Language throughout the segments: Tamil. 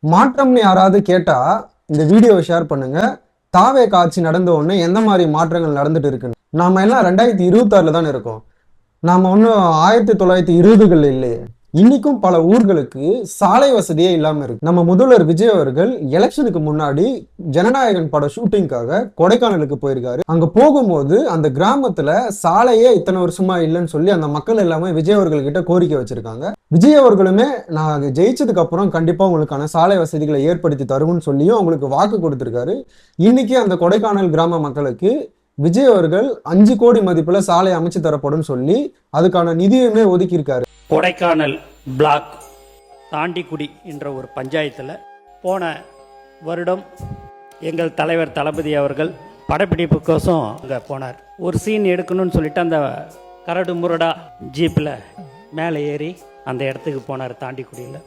மாற்றம்னு யாராவது கேட்டா இந்த வீடியோவை ஷேர் பண்ணுங்க. தாவே காட்சி நடந்த உடனே எந்த மாதிரி மாற்றங்கள் நடந்துட்டு இருக்குன்னு. நாம எல்லாம் 2026 தான் இருக்கோம். நாம ஒன்றும் 1920கள் இல்லையே. இன்னைக்கும் பல ஊர்களுக்கு சாலை வசதியே இல்லாம இருக்கு. நம்ம முதல்வர் விஜய் அவர்கள் எலெக்ஷனுக்கு முன்னாடி ஜனநாயகன் பட ஷூட்டிங்காக கொடைக்கானலுக்கு போயிருக்காரு. அங்க போகும்போது அந்த கிராமத்துல சாலையே இத்தனை வருஷமா இல்லைன்னு சொல்லி அந்த மக்கள் எல்லாமே விஜய் அவர்கள் கிட்ட கோரிக்கை வச்சிருக்காங்க. விஜய் அவர்களுமே நான் ஜெயிச்சதுக்கு அப்புறம் கண்டிப்பா உங்களுக்கான சாலை வசதிகளை ஏற்படுத்தி தருவோம்னு சொல்லியும் அவங்களுக்கு வாக்கு கொடுத்திருக்காரு. இன்னைக்கு அந்த கொடைக்கானல் கிராம மக்களுக்கு விஜய் அவர்கள் 5 கோடி மதிப்புல சாலை அமைச்சு தரப்படும் சொல்லி அதுக்கான நிதியுமே ஒதுக்கியிருக்காரு. கொடைக்கானல் பிளாக் தாண்டிக்குடி என்ற ஒரு பஞ்சாயத்தில் போன வருடம் எங்கள் தலைவர் தளபதி அவர்கள் படப்பிடிப்புக்கோசம் அங்கே போனார். ஒரு சீன் எடுக்கணும்னு சொல்லிட்டு அந்த கரடு முரடா ஜீப்பில் மேலே ஏறி அந்த இடத்துக்கு போனார். தாண்டிக்குடியில்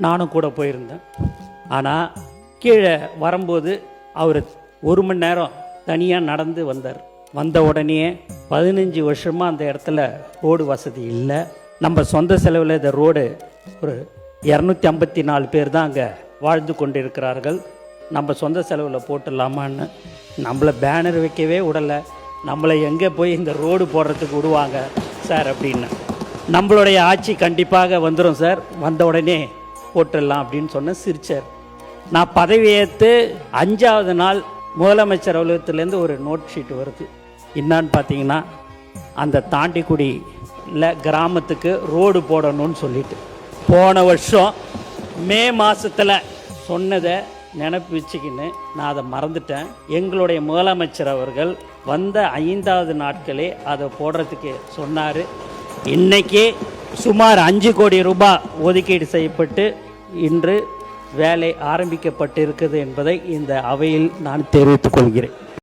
நானும் கூட போயிருந்தேன். ஆனால் கீழே வரும்போது அவர் 1 மணி நேரம் தனியாக நடந்து வந்தார். வந்த உடனே 15 வருஷமாக அந்த இடத்துல ரோடு வசதி இல்லை. நம்ம சொந்த செலவில் இந்த ரோடு ஒரு 254 பேர் தான் அங்கே வாழ்ந்து கொண்டு இருக்கிறார்கள். நம்ம சொந்த செலவில் போட்டுடலாமான்னு நம்மளை பேனர் வைக்கவே விடலை. நம்மளை எங்கே போய் இந்த ரோடு போடுறதுக்கு விடுவாங்க சார் அப்படின்னு. நம்மளுடைய ஆட்சி கண்டிப்பாக வந்துடும் சார், வந்த உடனே போட்டுடலாம் அப்படின்னு சொன்ன சிரிச்சார். நான் பதவியேற்று 5வது நாள் முதலமைச்சர் அலுவலகத்திலேருந்து ஒரு நோட் ஷீட் வருது. என்னான்னு பார்த்தீங்கன்னா அந்த தாண்டிக்குடியில் கிராமத்துக்கு ரோடு போடணும்னு சொல்லிட்டு போன வருஷம் மே மாதத்தில் சொன்னதை நினப்பு வச்சுக்கின்னு நான் அதை மறந்துட்டேன். எங்களுடைய முதலமைச்சர் அவர்கள் வந்த 5வது நாட்களே அதை போடுறதுக்கு சொன்னார். இன்றைக்கே சுமார் 5 கோடி ரூபாய் ஒதுக்கீடு செய்யப்பட்டு இன்று வேலை ஆரம்பிக்கப்பட்டிருக்கிறது என்பதை இந்த அவையில் நான் தெரிவித்துக் கொள்கிறேன்.